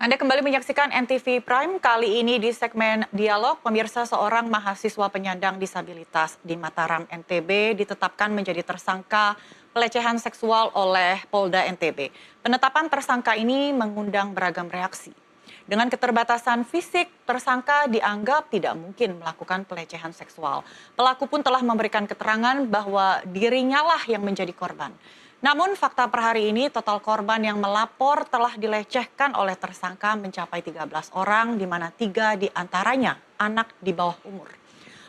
Anda kembali menyaksikan NTV Prime, kali ini di segmen Dialog, pemirsa seorang mahasiswa penyandang disabilitas di Mataram, NTB ditetapkan menjadi tersangka pelecehan seksual oleh Polda NTB. Penetapan tersangka ini mengundang beragam reaksi. Dengan keterbatasan fisik, tersangka dianggap tidak mungkin melakukan pelecehan seksual. Pelaku pun telah memberikan keterangan bahwa dirinya lah yang menjadi korban. Namun fakta per hari ini total korban yang melapor telah dilecehkan oleh tersangka mencapai 13 orang, di mana 3 diantaranya anak di bawah umur.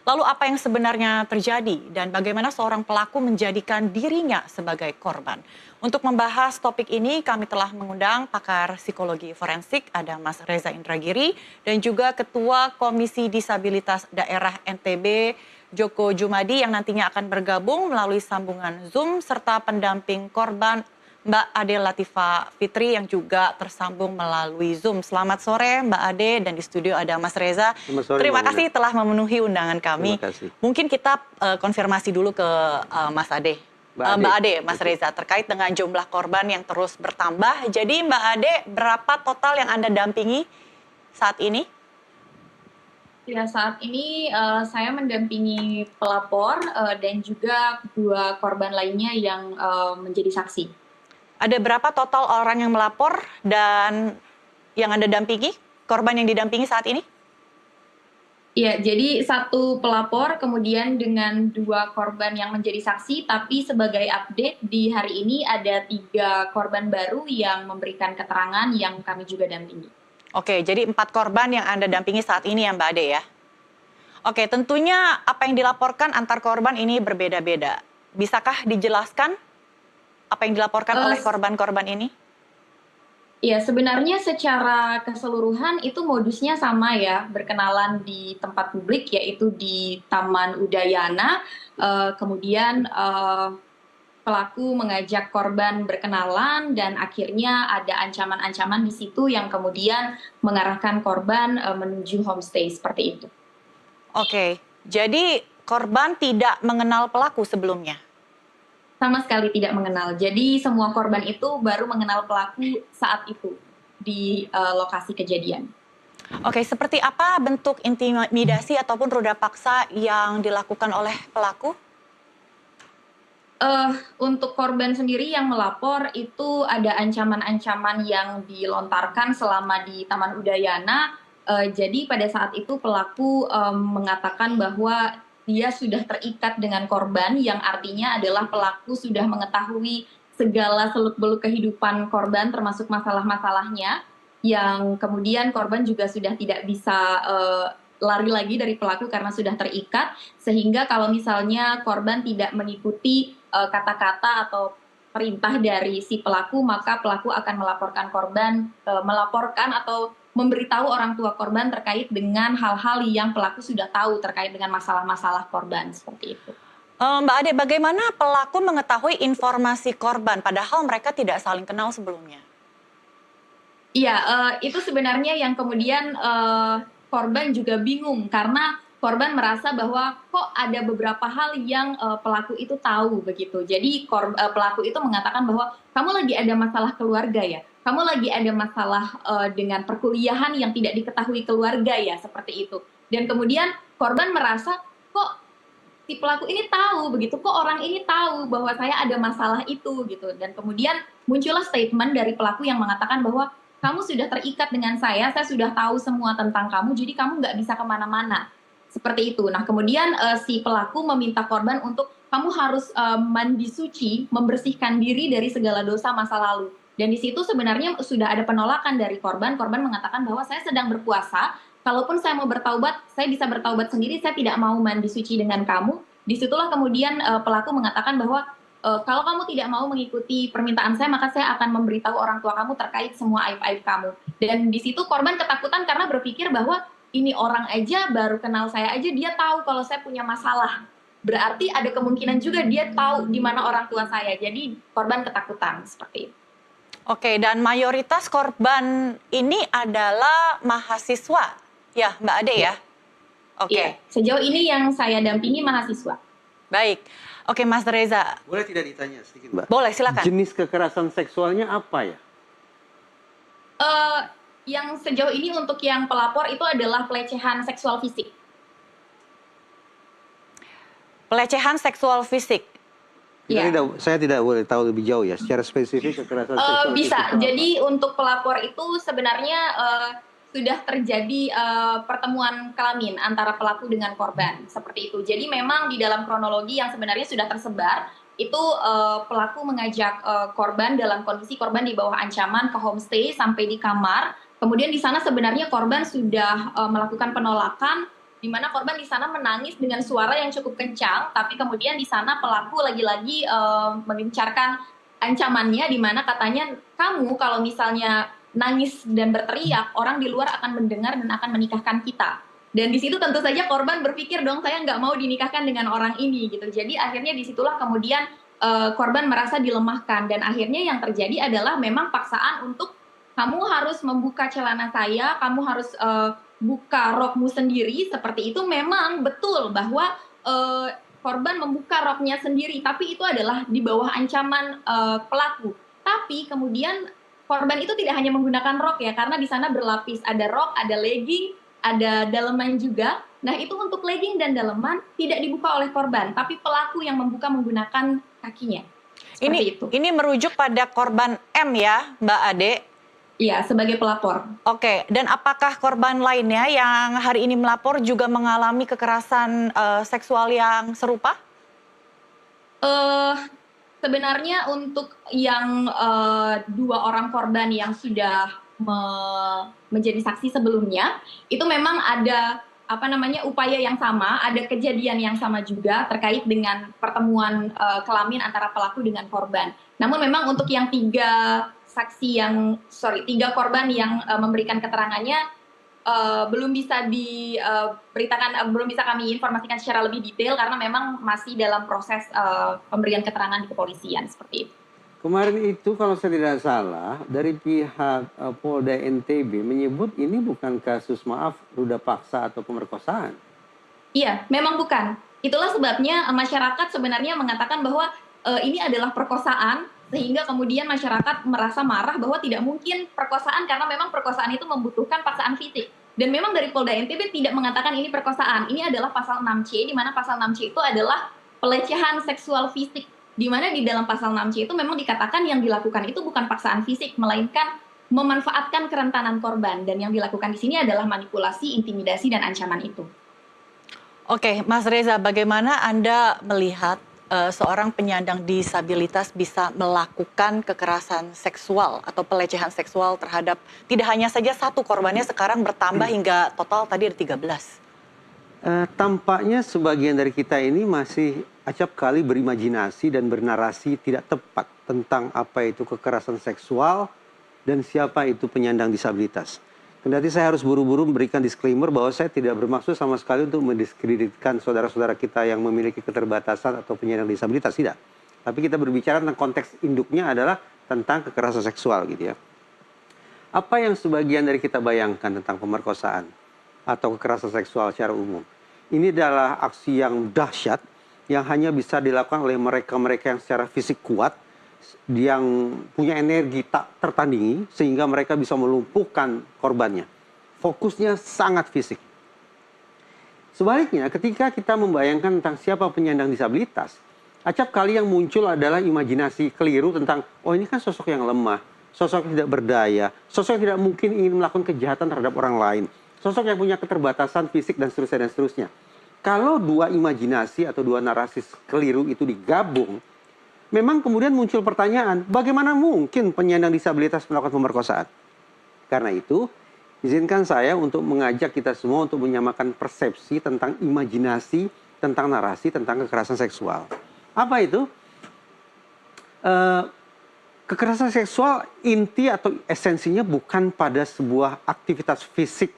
Lalu apa yang sebenarnya terjadi dan bagaimana seorang pelaku menjadikan dirinya sebagai korban? Untuk membahas topik ini kami telah mengundang pakar psikologi forensik, ada Mas Reza Indragiri, dan juga Ketua Komisi Disabilitas Daerah NTB, Joko Jumadi, yang nantinya akan bergabung melalui sambungan Zoom, serta pendamping korban Mbak Ade Latifa Fitri yang juga tersambung melalui Zoom. Selamat sore Mbak Ade, dan di studio ada Mas Reza. Sore, terima kasih telah memenuhi undangan kami. Mungkin kita konfirmasi dulu ke Mas Ade. Mbak Ade, Mas Reza, terkait dengan jumlah korban yang terus bertambah. Jadi Mbak Ade, berapa total yang Anda dampingi saat ini? Ya, saat ini saya mendampingi pelapor dan juga kedua korban lainnya yang menjadi saksi. Ada berapa total orang yang melapor dan yang Anda dampingi, korban yang didampingi saat ini? Iya, jadi satu pelapor kemudian dengan 2 korban yang menjadi saksi, tapi sebagai update di hari ini ada 3 korban baru yang memberikan keterangan yang kami juga dampingi. Oke, jadi 4 korban yang Anda dampingi saat ini ya Mbak Ade ya? Oke, tentunya apa yang dilaporkan antar korban ini berbeda-beda. Bisakah dijelaskan apa yang dilaporkan oleh korban-korban ini? Ya, sebenarnya secara keseluruhan itu modusnya sama ya, berkenalan di tempat publik yaitu di Taman Udayana, kemudian pelaku mengajak korban berkenalan dan akhirnya ada ancaman-ancaman di situ yang kemudian mengarahkan korban menuju homestay seperti itu. Oke, jadi korban tidak mengenal pelaku sebelumnya? Sama sekali tidak mengenal. Jadi semua korban itu baru mengenal pelaku saat itu di lokasi kejadian. Oke, seperti apa bentuk intimidasi ataupun roda paksa yang dilakukan oleh pelaku? Untuk korban sendiri yang melapor itu ada ancaman-ancaman yang dilontarkan selama di Taman Udayana. Jadi pada saat itu pelaku mengatakan bahwa dia sudah terikat dengan korban, yang artinya adalah pelaku sudah mengetahui segala seluk-beluk kehidupan korban termasuk masalah-masalahnya, yang kemudian korban juga sudah tidak bisa lari lagi dari pelaku karena sudah terikat, sehingga kalau misalnya korban tidak mengikuti kata-kata atau perintah dari si pelaku, maka pelaku akan melaporkan korban, melaporkan atau memberitahu orang tua korban terkait dengan hal-hal yang pelaku sudah tahu terkait dengan masalah-masalah korban, seperti itu. Mbak Ade, bagaimana pelaku mengetahui informasi korban padahal mereka tidak saling kenal sebelumnya? Iya, itu sebenarnya yang kemudian korban juga bingung karena korban merasa bahwa kok ada beberapa hal yang pelaku itu tahu begitu. Jadi pelaku itu mengatakan bahwa kamu lagi ada masalah keluarga ya, kamu lagi ada masalah dengan perkuliahan yang tidak diketahui keluarga ya, seperti itu. Dan kemudian korban merasa kok si pelaku ini tahu begitu, kok orang ini tahu bahwa saya ada masalah itu gitu. Dan kemudian muncullah statement dari pelaku yang mengatakan bahwa kamu sudah terikat dengan saya sudah tahu semua tentang kamu, jadi kamu nggak bisa kemana-mana. Seperti itu. Nah, kemudian si pelaku meminta korban untuk kamu harus mandi suci, membersihkan diri dari segala dosa masa lalu. Dan di situ sebenarnya sudah ada penolakan dari korban. Korban mengatakan bahwa saya sedang berpuasa, kalaupun saya mau bertaubat, saya bisa bertaubat sendiri, saya tidak mau mandi suci dengan kamu. Disitulah kemudian pelaku mengatakan bahwa kalau kamu tidak mau mengikuti permintaan saya, maka saya akan memberitahu orang tua kamu terkait semua aib-aib kamu. Dan di situ korban ketakutan karena berpikir bahwa ini orang aja baru kenal saya aja dia tahu kalau saya punya masalah. Berarti ada kemungkinan juga dia tahu di mana orang tua saya. Jadi korban ketakutan seperti itu. Oke, dan mayoritas korban ini adalah mahasiswa, ya Mbak Ade ya? Oke. Iya, sejauh ini yang saya dampingi mahasiswa. Baik, oke Mas Reza. Boleh tidak ditanya sedikit Mbak? Boleh, silakan. Jenis kekerasan seksualnya apa ya? Yang sejauh ini untuk yang pelapor itu adalah pelecehan seksual fisik. Pelecehan seksual fisik. Ya. Saya tidak boleh tahu lebih jauh ya, secara spesifik kekerasan seksual fisik Bisa. itu apa? Jadi untuk pelapor itu sebenarnya sudah terjadi pertemuan kelamin antara pelaku dengan korban seperti itu. Jadi memang di dalam kronologi yang sebenarnya sudah tersebar itu pelaku mengajak korban dalam kondisi korban di bawah ancaman ke homestay sampai di kamar. Kemudian di sana sebenarnya korban sudah melakukan penolakan, di mana korban di sana menangis dengan suara yang cukup kencang, tapi kemudian di sana pelaku lagi-lagi mengencarkan ancamannya, di mana katanya kamu kalau misalnya nangis dan berteriak, orang di luar akan mendengar dan akan menikahkan kita. Dan di situ tentu saja korban berpikir dong, saya nggak mau dinikahkan dengan orang ini gitu. Jadi akhirnya disitulah kemudian korban merasa dilemahkan, dan akhirnya yang terjadi adalah memang paksaan untuk kamu harus membuka celana saya, kamu harus buka rokmu sendiri, seperti itu. Memang betul bahwa korban membuka roknya sendiri, tapi itu adalah di bawah ancaman pelaku. Tapi kemudian korban itu tidak hanya menggunakan rok ya, karena di sana berlapis, ada rok, ada legging, ada daleman juga. Nah itu untuk legging dan daleman tidak dibuka oleh korban, tapi pelaku yang membuka menggunakan kakinya. Ini merujuk pada korban M ya, Mbak Ade? Iya, sebagai pelapor. Oke, dan apakah korban lainnya yang hari ini melapor juga mengalami kekerasan seksual yang serupa? Sebenarnya untuk yang 2 orang korban yang sudah menjadi saksi sebelumnya, itu memang ada upaya yang sama, ada kejadian yang sama juga terkait dengan pertemuan kelamin antara pelaku dengan korban. Namun memang untuk yang 3 korban yang memberikan keterangannya belum bisa belum bisa kami informasikan secara lebih detail karena memang masih dalam proses pemberian keterangan di kepolisian seperti itu. Kemarin itu kalau saya tidak salah dari pihak Polda NTB menyebut ini bukan kasus ruda paksa atau pemerkosaan. Iya, memang bukan. Itulah sebabnya masyarakat sebenarnya mengatakan bahwa ini adalah perkosaan, sehingga kemudian masyarakat merasa marah bahwa tidak mungkin perkosaan karena memang perkosaan itu membutuhkan paksaan fisik. Dan memang dari Polda NTB tidak mengatakan ini perkosaan. Ini adalah pasal 6C, di mana pasal 6C itu adalah pelecehan seksual fisik. Di mana di dalam pasal 6C itu memang dikatakan yang dilakukan itu bukan paksaan fisik, melainkan memanfaatkan kerentanan korban. Dan yang dilakukan di sini adalah manipulasi, intimidasi, dan ancaman itu. Oke, Mas Reza, bagaimana Anda melihat seorang penyandang disabilitas bisa melakukan kekerasan seksual atau pelecehan seksual terhadap tidak hanya saja satu korbannya, sekarang bertambah hingga total tadi ada 13? Tampaknya sebagian dari kita ini masih acap kali berimajinasi dan bernarasi tidak tepat tentang apa itu kekerasan seksual dan siapa itu penyandang disabilitas. Kendati saya harus buru-buru memberikan disclaimer bahwa saya tidak bermaksud sama sekali untuk mendiskreditkan saudara-saudara kita yang memiliki keterbatasan atau penyandang disabilitas, tidak. Tapi kita berbicara tentang konteks induknya adalah tentang kekerasan seksual gitu ya. Apa yang sebagian dari kita bayangkan tentang pemerkosaan atau kekerasan seksual secara umum? Ini adalah aksi yang dahsyat yang hanya bisa dilakukan oleh mereka-mereka yang secara fisik kuat, yang punya energi tak tertandingi sehingga mereka bisa melumpuhkan korbannya. Fokusnya sangat fisik. Sebaliknya ketika kita membayangkan tentang siapa penyandang disabilitas, acap kali yang muncul adalah imajinasi keliru tentang oh ini kan sosok yang lemah, sosok yang tidak berdaya, sosok yang tidak mungkin ingin melakukan kejahatan terhadap orang lain, sosok yang punya keterbatasan fisik dan seterusnya dan seterusnya. Kalau 2 imajinasi atau 2 narasi keliru itu digabung, memang kemudian muncul pertanyaan, bagaimana mungkin penyandang disabilitas melakukan pemerkosaan? Karena itu, izinkan saya untuk mengajak kita semua untuk menyamakan persepsi tentang imajinasi, tentang narasi, tentang kekerasan seksual. Apa itu? Kekerasan seksual inti atau esensinya bukan pada sebuah aktivitas fisik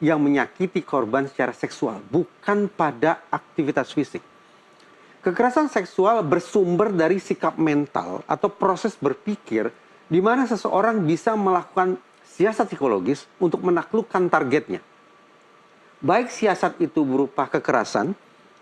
yang menyakiti korban secara seksual, bukan pada aktivitas fisik. Kekerasan seksual bersumber dari sikap mental atau proses berpikir di mana seseorang bisa melakukan siasat psikologis untuk menaklukkan targetnya. Baik siasat itu berupa kekerasan,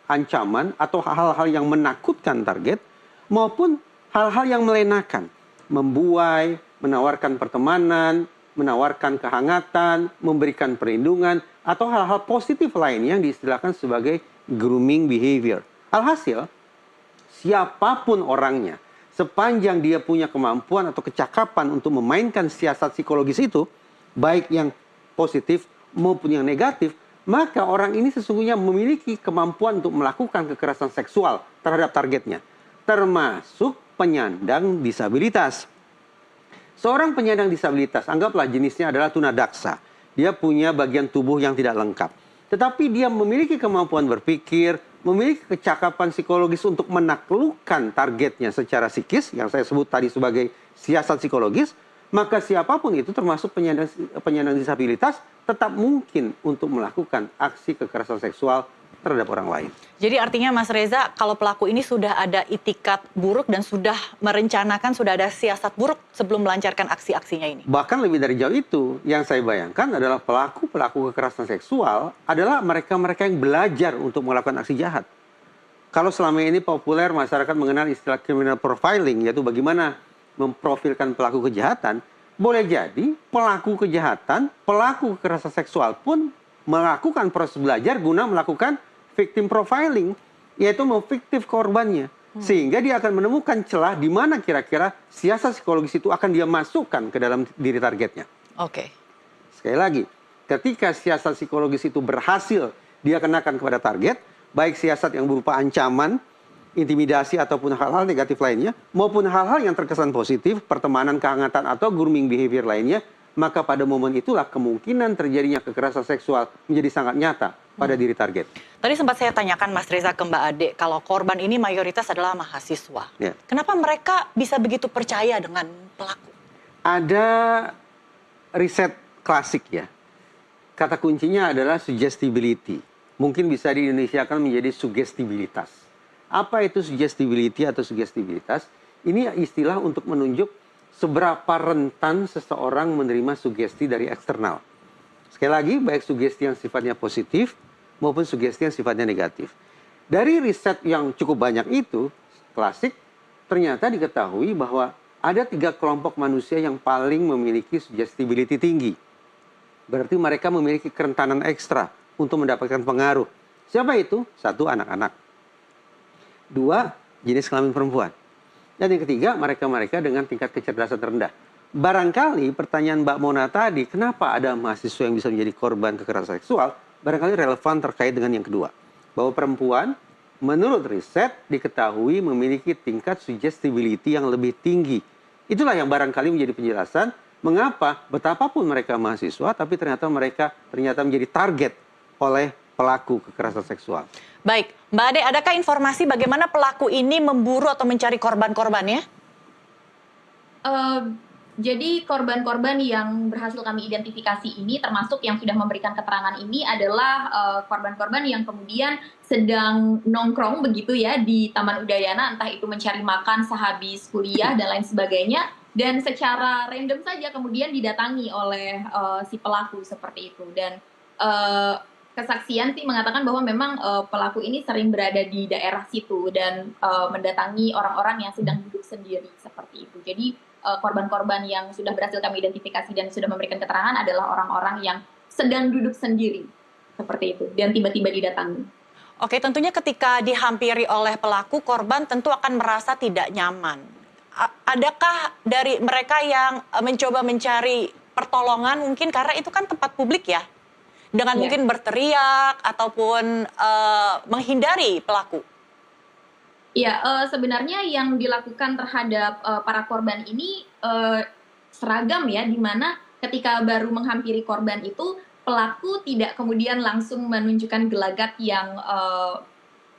ancaman, atau hal-hal yang menakutkan target, maupun hal-hal yang melenakan, membuai, menawarkan pertemanan, menawarkan kehangatan, memberikan perlindungan, atau hal-hal positif lainnya yang diistilahkan sebagai grooming behavior. Alhasil, siapapun orangnya, sepanjang dia punya kemampuan atau kecakapan untuk memainkan siasat psikologis itu, baik yang positif maupun yang negatif, maka orang ini sesungguhnya memiliki kemampuan untuk melakukan kekerasan seksual terhadap targetnya, termasuk penyandang disabilitas. Seorang penyandang disabilitas, anggaplah jenisnya adalah tunadaksa. Dia punya bagian tubuh yang tidak lengkap. Tetapi dia memiliki kemampuan berpikir, memiliki kecakapan psikologis untuk menaklukkan targetnya secara psikis, yang saya sebut tadi sebagai siasat psikologis, maka siapapun itu termasuk penyandang disabilitas tetap mungkin untuk melakukan aksi kekerasan seksual terhadap orang lain. Jadi artinya Mas Reza, kalau pelaku ini sudah ada itikat buruk dan sudah merencanakan, sudah ada siasat buruk sebelum melancarkan aksi-aksinya ini. Bahkan lebih dari jauh itu, yang saya bayangkan adalah pelaku-pelaku kekerasan seksual adalah mereka-mereka yang belajar untuk melakukan aksi jahat. Kalau selama ini populer masyarakat mengenal istilah criminal profiling, yaitu bagaimana memprofilkan pelaku kejahatan, boleh jadi pelaku kejahatan, pelaku kekerasan seksual pun melakukan proses belajar guna melakukan victim profiling, yaitu memfiktif korbannya. Sehingga dia akan menemukan celah di mana kira-kira siasat psikologis itu akan dia masukkan ke dalam diri targetnya. Oke. Sekali lagi, ketika siasat psikologis itu berhasil dia kenakan kepada target, baik siasat yang berupa ancaman, intimidasi ataupun hal-hal negatif lainnya, maupun hal-hal yang terkesan positif, pertemanan, kehangatan, atau grooming behavior lainnya, maka pada momen itulah kemungkinan terjadinya kekerasan seksual menjadi sangat nyata pada diri target. Tadi sempat saya tanyakan Mas Reza ke Mbak Ade, kalau korban ini mayoritas adalah mahasiswa. Ya. Kenapa mereka bisa begitu percaya dengan pelaku? Ada riset klasik ya. Kata kuncinya adalah suggestibility. Mungkin bisa di Indonesia akan menjadi sugestibilitas. Apa itu suggestibility atau sugestibilitas? Ini istilah untuk menunjuk seberapa rentan seseorang menerima sugesti dari eksternal. Sekali lagi, baik sugesti yang sifatnya positif maupun sugesti yang sifatnya negatif. Dari riset yang cukup banyak itu, klasik, ternyata diketahui bahwa ada 3 kelompok manusia yang paling memiliki suggestibility tinggi. Berarti mereka memiliki kerentanan ekstra untuk mendapatkan pengaruh. Siapa itu? 1, anak-anak. 2, jenis kelamin perempuan. Dan yang ketiga, mereka-mereka dengan tingkat kecerdasan rendah. Barangkali pertanyaan Mbak Mona tadi, kenapa ada mahasiswa yang bisa menjadi korban kekerasan seksual, barangkali relevan terkait dengan yang kedua. Bahwa perempuan, menurut riset, diketahui memiliki tingkat suggestibility yang lebih tinggi. Itulah yang barangkali menjadi penjelasan mengapa betapapun mereka mahasiswa, tapi ternyata mereka menjadi target oleh pelaku kekerasan seksual. Baik, Mbak Ade, adakah informasi bagaimana pelaku ini memburu atau mencari korban-korbannya? Jadi korban-korban yang berhasil kami identifikasi ini, termasuk yang sudah memberikan keterangan ini adalah korban-korban yang kemudian sedang nongkrong begitu ya di Taman Udayana, entah itu mencari makan sehabis kuliah dan lain sebagainya, dan secara random saja kemudian didatangi oleh si pelaku seperti itu. Dan kesaksian sih mengatakan bahwa memang pelaku ini sering berada di daerah situ dan mendatangi orang-orang yang sedang duduk sendiri seperti itu. Jadi korban-korban yang sudah berhasil kami identifikasi dan sudah memberikan keterangan adalah orang-orang yang sedang duduk sendiri seperti itu dan tiba-tiba didatangi. Oke, tentunya ketika dihampiri oleh pelaku, korban tentu akan merasa tidak nyaman. Adakah dari mereka yang mencoba mencari pertolongan mungkin karena itu kan tempat publik ya? Dengan mungkin berteriak ataupun menghindari pelaku? Ya, sebenarnya yang dilakukan terhadap para korban ini seragam ya, di mana ketika baru menghampiri korban itu, pelaku tidak kemudian langsung menunjukkan gelagat yang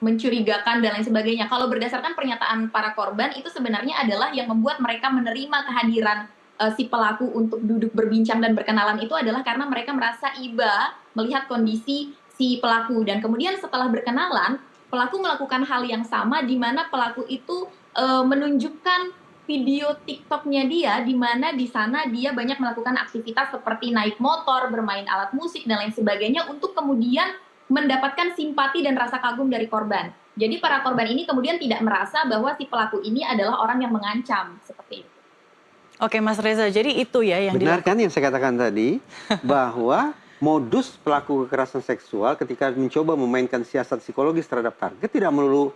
mencurigakan dan lain sebagainya. Kalau berdasarkan pernyataan para korban, itu sebenarnya adalah yang membuat mereka menerima kehadiran si pelaku untuk duduk berbincang dan berkenalan itu adalah karena mereka merasa iba melihat kondisi si pelaku. Dan kemudian setelah berkenalan, pelaku melakukan hal yang sama di mana pelaku itu menunjukkan video TikTok-nya dia di mana di sana dia banyak melakukan aktivitas seperti naik motor, bermain alat musik dan lain sebagainya untuk kemudian mendapatkan simpati dan rasa kagum dari korban. Jadi para korban ini kemudian tidak merasa bahwa si pelaku ini adalah orang yang mengancam seperti itu. Oke Mas Reza, jadi itu ya yang Benar dilakukan. kan yang saya katakan tadi, bahwa modus pelaku kekerasan seksual ketika mencoba memainkan siasat psikologis terhadap target tidak melulu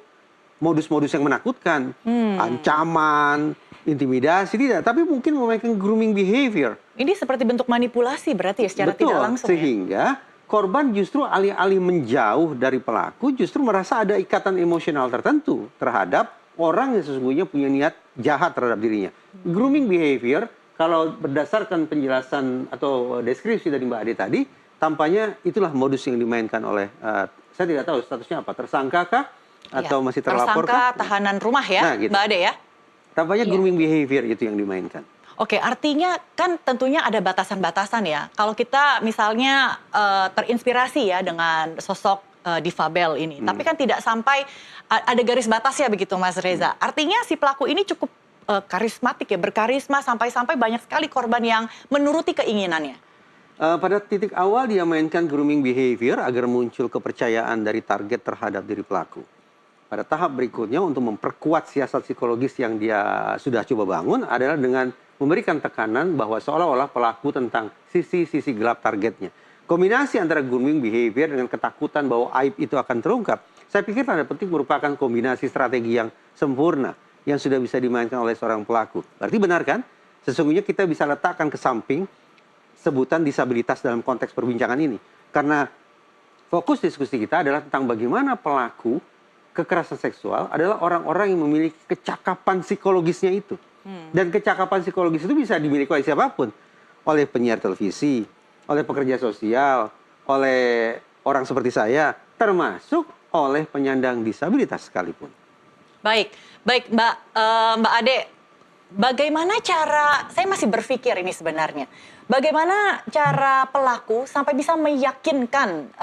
modus-modus yang menakutkan, ancaman, intimidasi, tidak. Tapi mungkin memainkan grooming behavior. Ini seperti bentuk manipulasi berarti ya secara Betul, tidak langsung ya? sehingga korban justru alih-alih menjauh dari pelaku, justru merasa ada ikatan emosional tertentu terhadap orang yang sesungguhnya punya niat jahat terhadap dirinya. Grooming behavior, kalau berdasarkan penjelasan atau deskripsi dari Mbak Ade tadi, tampaknya itulah modus yang dimainkan oleh, saya tidak tahu statusnya apa, tersangka kah? Atau Iya. masih terlapor kah? Tersangka tahanan rumah ya, Nah, gitu. Mbak Ade ya? Tampaknya Iya. grooming behavior itu yang dimainkan. Oke, artinya kan tentunya ada batasan-batasan ya. Kalau kita misalnya terinspirasi ya dengan sosok difabel ini, tapi kan tidak sampai ada garis batas ya begitu Mas Reza. Artinya si pelaku ini cukup karismatik ya, berkarisma sampai-sampai banyak sekali korban yang menuruti keinginannya. Pada titik awal dia mainkan grooming behavior agar muncul kepercayaan dari target terhadap diri pelaku. Pada tahap berikutnya untuk memperkuat siasat psikologis yang dia sudah coba bangun adalah dengan memberikan tekanan bahwa seolah-olah pelaku tentang sisi-sisi gelap targetnya. Kombinasi antara grooming behavior dengan ketakutan bahwa aib itu akan terungkap, saya pikir tanda petik merupakan kombinasi strategi yang sempurna yang sudah bisa dimainkan oleh seorang pelaku. Berarti benar kan? Sesungguhnya kita bisa letakkan ke samping sebutan disabilitas dalam konteks perbincangan ini. Karena fokus diskusi kita adalah tentang bagaimana pelaku kekerasan seksual adalah orang-orang yang memiliki kecakapan psikologisnya itu. Dan kecakapan psikologis itu bisa dimiliki oleh siapapun. Oleh penyiar televisi, oleh pekerja sosial, oleh orang seperti saya, termasuk oleh penyandang disabilitas sekalipun. Baik, baik Mbak Ade, bagaimana cara, saya masih berpikir ini sebenarnya, bagaimana cara pelaku sampai bisa meyakinkan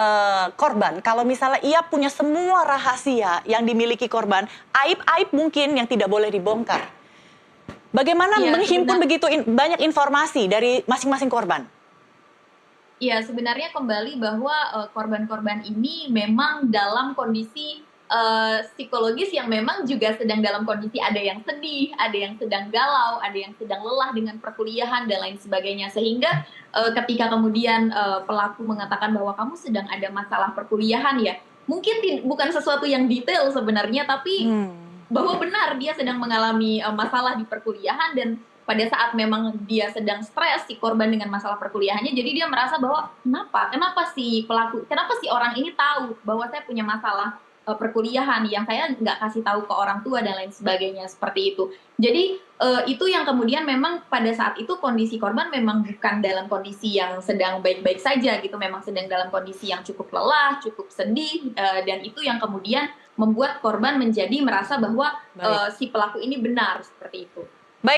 korban kalau misalnya ia punya semua rahasia yang dimiliki korban, aib-aib mungkin yang tidak boleh dibongkar. Bagaimana Iya, menghimpun begitu banyak informasi dari masing-masing korban? Iya, sebenarnya kembali bahwa korban-korban ini memang dalam kondisi psikologis yang memang juga sedang dalam kondisi ada yang sedih, ada yang sedang galau, ada yang sedang lelah dengan perkuliahan dan lain sebagainya. Sehingga ketika kemudian pelaku mengatakan bahwa kamu sedang ada masalah perkuliahan ya, mungkin bukan sesuatu yang detail sebenarnya, tapi bahwa benar dia sedang mengalami masalah di perkuliahan dan pada saat memang dia sedang stres si korban dengan masalah perkuliahannya, jadi dia merasa bahwa kenapa si pelaku, kenapa si orang ini tahu bahwa saya punya masalah perkuliahan yang saya nggak kasih tahu ke orang tua dan lain sebagainya seperti itu. Jadi itu yang kemudian memang pada saat itu kondisi korban memang bukan dalam kondisi yang sedang baik-baik saja gitu, memang sedang dalam kondisi yang cukup lelah, cukup sedih, dan itu yang kemudian membuat korban menjadi merasa bahwa si pelaku ini benar seperti itu.